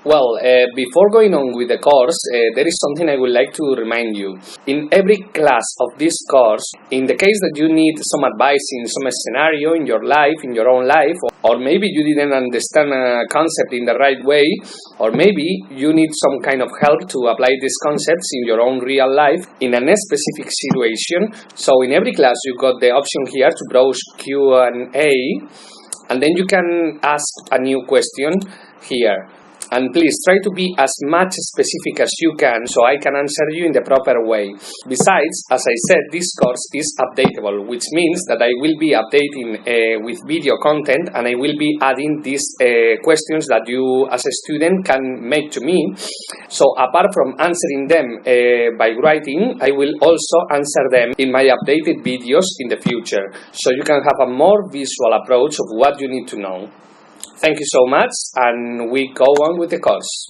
Well, before going on with the course, there is something I would like to remind you. In every class of this course, in the case that you need some advice in some scenario in your life, in your own life, or maybe you didn't understand a concept in the right way, or maybe you need some kind of help to apply these concepts in your own real life in a specific situation. So in every class, you got the option here to browse Q&A, and then you can ask a new question here. And please try to be as much specific as you can so I can answer you in the proper way. Besides, as I said, this course is updatable, which means that I will be updating with video content, and I will be adding these questions that you as a student can make to me. So apart from answering them by writing, I will also answer them in my updated videos in the future, so you can have a more visual approach of what you need to know. Thank you so much, and we go on with the course.